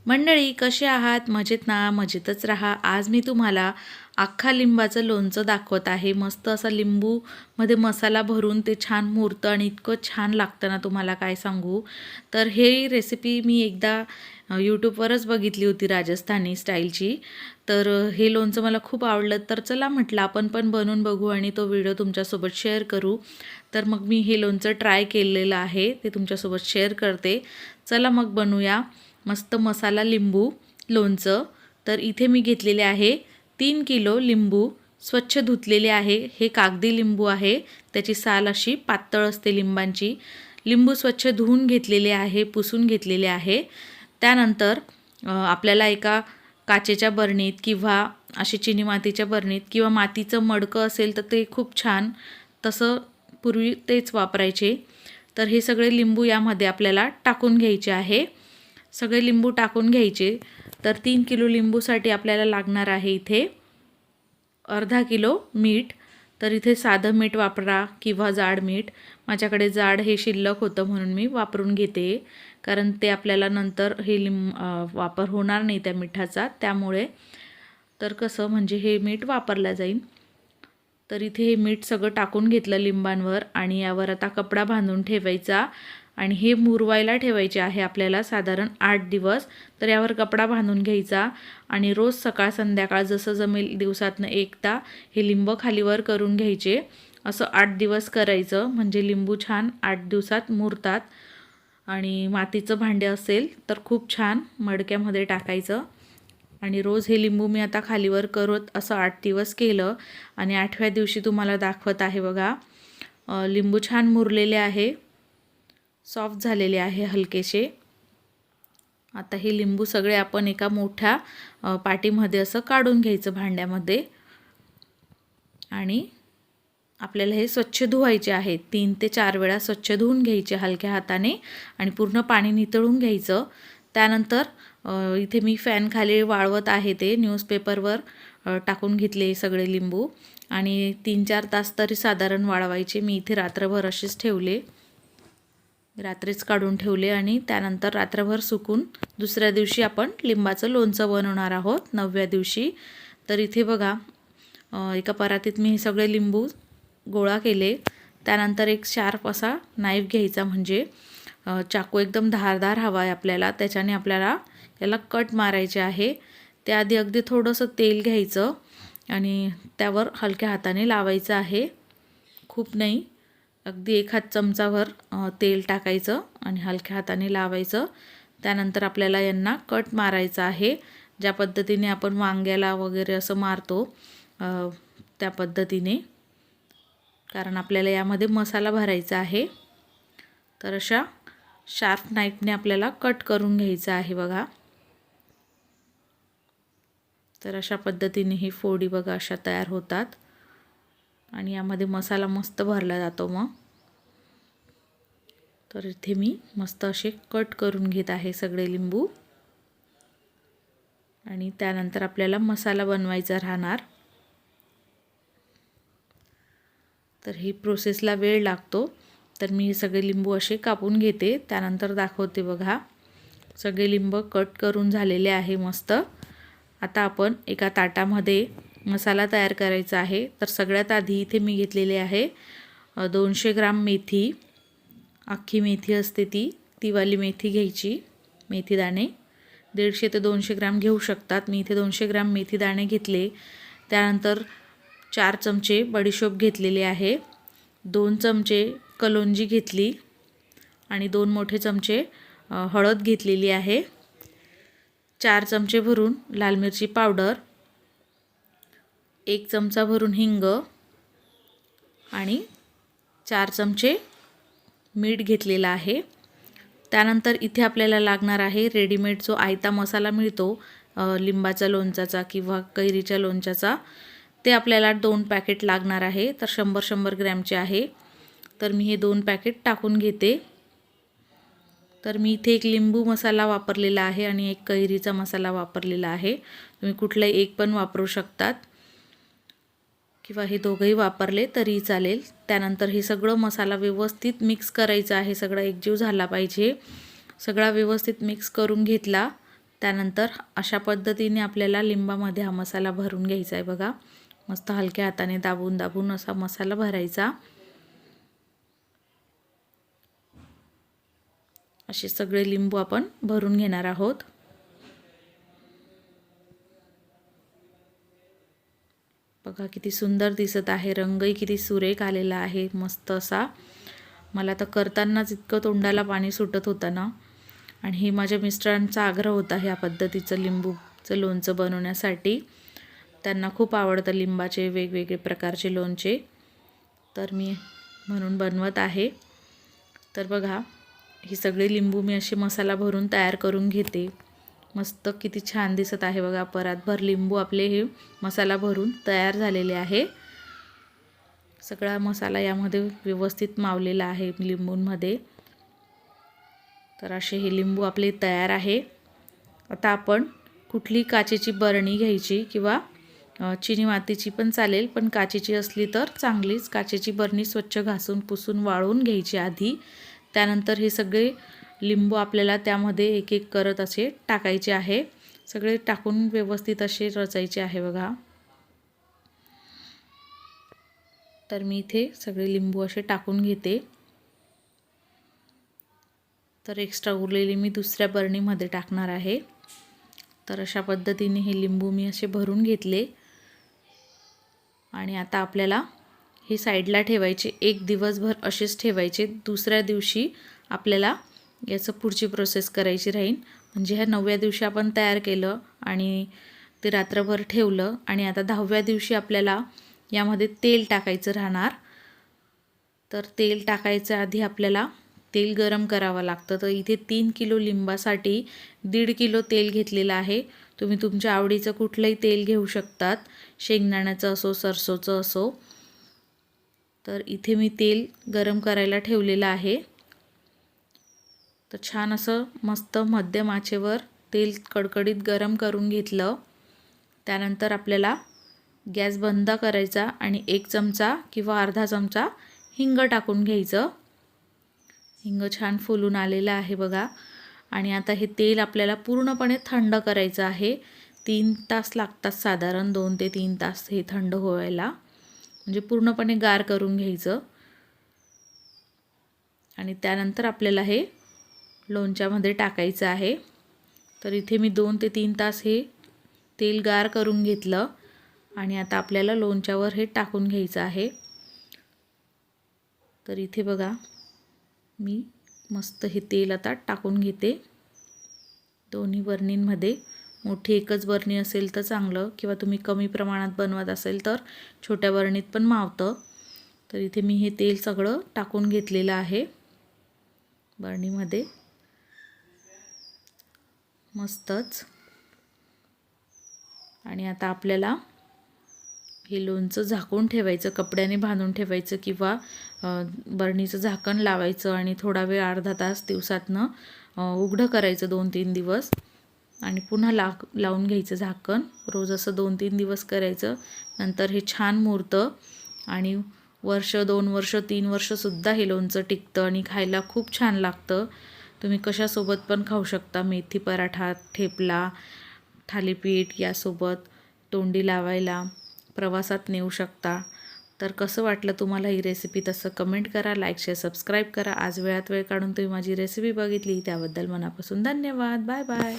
मंडळी कसे आहात? मजेत ना? मजेतच राहा. आज मी तुम्हाला अख्खा लिंबाचं लोणचं दाखवत आहे. मस्त असा लिंबूमध्ये मसाला भरून ते छान मुरतं आणि इतकं छान लागतं ना, तुम्हाला काय सांगू. तर हे रेसिपी मी एकदा यूट्यूबवरच बघितली होती राजस्थानी स्टाईलची. तर हे लोणचं मला खूप आवडलं. तर चला म्हटलं आपण पण बनवून बघू आणि तो व्हिडिओ तुमच्यासोबत शेअर करू. तर मग मी हे लोणचं ट्राय केलेलं आहे, ते तुमच्यासोबत शेअर करते. चला मग बनवूया मस्त मसाला लिंबू लोणचं. तर इथे मी घेतलेले आहे 3 किलो लिंबू, स्वच्छ धुतलेले आहे. हे कागदी लिंबू आहे, त्याची साल अशी पातळ असते लिंबांची. लिंबू स्वच्छ धुवून घेतलेले आहे, पुसून घेतलेले आहे. त्यानंतर आपल्याला एका काचेच्या बरणीत किंवा अशी चिनी मातीच्या बरणीत किंवा मातीचं मडकं असेल तर ते खूप छान, तसं पूर्वी तेच वापरायचे. तर हे सगळे लिंबू यामध्ये आपल्याला टाकून घ्यायचे आहे. सगळे लिंबू टाकून घ्यायचे. तर 3 किलो लिंबूसाठी आपल्याला लागणार आहे इथे अर्धा किलो मीठ. तर इथे साधं मीठ वापरा किंवा जाड मीठ. माझ्याकडे जाड हे शिल्लक होतं म्हणून मी वापरून घेते, कारण ते आपल्याला नंतर हे वापर होणार नाही त्या मिठाचा, त्यामुळे. तर कसं म्हणजे हे मीठ वापरलं जाईल. तर इथे हे मीठ सगळं टाकून घेतलं लिंबांवर आणि यावर आता कपडा बांधून ठेवायचा आणि हे मुरवायला ठेवायचे आहे आपल्याला साधारण 8 दिवस. तर यावर कपडा बांधून घ्यायचा आणि रोज सकाळ संध्याकाळ जसं जमेल दिवसातनं एकदा हे लिंब खालीवर करून घ्यायचे. असं 8 दिवस करायचं, म्हणजे लिंबू छान 8 दिवसात मुरतात. आणि मातीचं भांडे असेल तर खूप छान मडक्यामध्ये टाकायचं आणि रोज हे लिंबू मी आता खालीवर करत असं 8 दिवस केलं. आणि 8व्या दिवशी तुम्हाला दाखवत आहे बघा, लिंबू छान मुरलेले आहे, सॉफ्ट झालेले आहे हलकेसे. आता हे लिंबू सगळे आपण एका मोठ्या पाटीमध्ये असं काढून घ्यायचं भांड्यामध्ये. आणि आपल्याला हे स्वच्छ धुवायचे आहे. 3 ते 4 वेळा स्वच्छ धुवून घ्यायचे हलक्या हाताने आणि पूर्ण पाणी नितळून घ्यायचं. त्यानंतर इथे मी फॅन खाली वाळवत आहे, ते न्यूजपेपरवर टाकून घेतले सगळे लिंबू आणि 3-4 तास तरी साधारण वाळवायचे. मी इथे रात्रभर असेच ठेवले, रात्रीच काढून ठेवले आणि त्यानंतर रात्रभर सुकून दुसऱ्या दिवशी आपण लिंबाचं लोणचं बनवणार आहोत 9व्या दिवशी. तर इथे बघा, एका परातीत मी हे सगळे लिंबू गोळा केले. त्यानंतर एक शार्प असा नाईफ घ्यायचा, म्हणजे चाकू एकदम धारदार हवा आहे आपल्याला, त्याच्याने आपल्याला याला कट मारायचे आहे. त्याआधी अगदी थोडंसं तेल घ्यायचं आणि त्यावर हलक्या हाताने लावायचं आहे, खूप नाही, अगदी 1 हात चमचाभर तेल टाकायचं आणि हलक्या हाताने लावायचं. त्यानंतर आपल्याला यांना कट मारायचा आहे, ज्या पद्धतीने आपण वांग्याला वगैरे असं मारतो त्या पद्धतीने, कारण आपल्याला यामध्ये मसाला भरायचा आहे. तर अशा शार्प नाईफने आपल्याला कट करून घ्यायचं आहे बघा. तर अशा पद्धतीने ही फोडी बघा अशा तयार होतात आणि यामध्ये मसाला मस्त भरला जातो मग. तर इथे मी मस्त असे कट करून घेत आहे सगळे लिंबू आणि त्यानंतर आपल्याला मसाला बनवायचा राहणार. तर ही प्रोसेसला वेळ लागतो. तर मी सगळे लिंबू असे कापून घेते, त्यानंतर दाखवते बघा. सगळे लिंब कट करून झालेले आहे मस्त. आता आपण एका ताटामध्ये मसाला तयार करायचा आहे. तर सगळ्यात आधी इथे मी घेतलेले आहे 200 ग्राम मेथी, अख्खी मेथी असते ती वाली मेथी घ्यायची. मेथी दाणे 150 ते 200 ग्राम घेऊ शकतात. मी इथे 200 ग्राम मेथी दाणे घेतले. त्यानंतर 4 चमचे बडीशोप घेतलेले आहे, 2 चमचे कलोंजी घेतली आणि 2 मोठे चमचे हळद घेतलेली आहे. 4 चमचे भरून लाल मिरची पावडर, 1 चमचा भरून हिंग आणि 4 चमचे मीठ घेतलेला आहे. त्यानंतर इथे आपल्याला लागणार आहे रेडीमेड जो आयता मसाला मिळतो लिंबाच्या लोणच्याचा किंवा कैरीच्या लोणच्याचा, ते आपल्याला 2 पॅकेट लागणार आहे. तर 100-100 ग्रॅमचे आहे. तर मी हे 2 पॅकेट टाकून घेते. तर मी इथे एक लिंबू मसाला वापरलेला आहे आणि एक कैरीचा मसाला वापरलेला आहे. तुम्ही कुठलाही एक पण वापरू शकतात किंवा हे दोघंही वापरले तरी चालेल. त्यानंतर हे सगळं मसाला व्यवस्थित मिक्स करायचा आहे, सगळा एकजीव झाला पाहिजे. सगळा व्यवस्थित मिक्स करून घेतला त्यानंतर अशा पद्धतीने आपल्याला लिंबामध्ये हा मसाला भरून घ्यायचा आहे बघा. मस्त हलक्या हाताने दाबून दाबून असा मसाला भरायचा. असे सगळे लिंबू आपण भरून घेणार आहोत. बघा किती सुंदर दिसत आहे, रंगही किती सुरेख आलेला आहे मस्त असा. मला तर करतानाच इतकं तोंडाला पाणी सुटत होतं ना. आणि हे माझ्या मिस्टरांचा आग्रह होता ह्या पद्धतीचं लिंबूचं लोणचं बनवण्यासाठी. त्यांना खूप आवडतं लिंबाचे वेगवेगळे प्रकारचे लोणचे, तर मी म्हणून बनवत आहे. तर बघा ही सगळे लिंबू मी असे मसाला भरून तयार करून घेते. मस्त किती छान दिसत आहे बघा. परातभर लिंबू आपले हे मसाला भरून तयार झालेले आहे. सगळा मसाला यामध्ये व्यवस्थित मावलेला आहे लिंबूंमध्ये. तर असे हे लिंबू आपले तयार आहे. आता आपण कुठली काचेची बरणी घ्यायची किंवा चिनी मातीची पण चालेल, पण काचेची असली तर चांगलीच. काचेची बरणी स्वच्छ घासून पुसून वाळवून घ्यायची आधी. त्यानंतर हे सगळे लिंबू आपल्याला त्यामध्ये एक एक करत असे टाकायचे आहे. सगळे टाकून व्यवस्थित असे रचायचे आहे बघा. तर मी इथे सगळे लिंबू असे टाकून घेते. तर एक्स्ट्रा उरलेले मी दुसऱ्या बरणीमध्ये टाकणार आहे. तर अशा पद्धतीने हे लिंबू मी असे भरून घेतले. आणि आता आपल्याला हे साईडला ठेवायचे. एक दिवसभर असेच ठेवायचे. दुसऱ्या दिवशी आपल्याला याचं पुढची प्रोसेस करायची राहील. म्हणजे ह्या 9व्या दिवशी आपण तयार केलं आणि ते रात्रभर ठेवलं आणि आता 10व्या दिवशी आपल्याला यामध्ये तेल टाकायचं राहणार. तर तेल टाकायच्या आधी आपल्याला तेल गरम करावं लागतं. तर इथे 3 किलो लिंबासाठी 1.5 किलो तेल घेतलेलं आहे. तुम्ही तुमच्या आवडीचं कुठलंही तेल घेऊ शकतात, शेंगदाण्याचं असो सरसोचं असो. तर इथे मी तेल गरम करायला ठेवलेलं आहे. तर छान असं मस्त मध्यम आचेवर तेल कडकडीत गरम करून घेतलं. त्यानंतर आपल्याला गॅस बंद करायचा आणि 1 चमचा किंवा अर्धा चमचा हिंग टाकून घ्यायचं. हिंग छान फुलून आलेलं आहे बघा. आणि आता हे तेल आपल्याला पूर्णपणे थंड करायचं आहे. 3 तास लागतात साधारण, 2 ते 3 तास हे थंड व्हायला. म्हणजे पूर्णपणे गार करून घ्यायचं. आणि त्यानंतर आपल्याला हे लोणच्यामध्ये टाकायचं आहे. तर इथे मी 2 ते 3 तास हे तेल गार करून घेतलं आणि आता आपल्याला लोणच्यावर हे टाकून घ्यायचं आहे. तर इथे बघा मी मस्त हे तेल आता टाकून घेते दोन्ही बरणींमध्ये. मोठी एकच बरणी असेल तर चांगलं, किंवा तुम्ही कमी प्रमाणात बनवत असेल तर छोट्या बरणीत पण मावतं. तर इथे मी हे तेल सगळं टाकून घेतलेलं आहे बरणीमध्ये मस्तच. आणि आता आपल्याला हे लोणचं झाकून ठेवायचं, कपड्याने बांधून ठेवायचं किंवा बरणीचं झाकण लावायचं आणि थोडा वेळ अर्धा तास दिवसातनं उघडं करायचं 2-3 दिवस आणि पुन्हा लावून घ्यायचं झाकण. रोज असं 2-3 दिवस करायचं. नंतर हे छान मुरतं आणि वर्ष 2 वर्ष 3 वर्षसुद्धा हे लोणचं टिकतं आणि खायला खूप छान लागतं. तुम्ही कशासोबत पण खाऊ शकता. मेथी पराठा, ठेपला, थालीपीठ यासोबत तोंडी लावायला, प्रवासात नेऊ शकता. तर कसं वाटलं तुम्हाला ही रेसिपी तसं कमेंट करा, लाईक शेअर सबस्क्राईब करा. आज वेळात वेळ काढून तुम्ही माझी रेसिपी बघितली त्याबद्दल मनापासून धन्यवाद. Bye bye.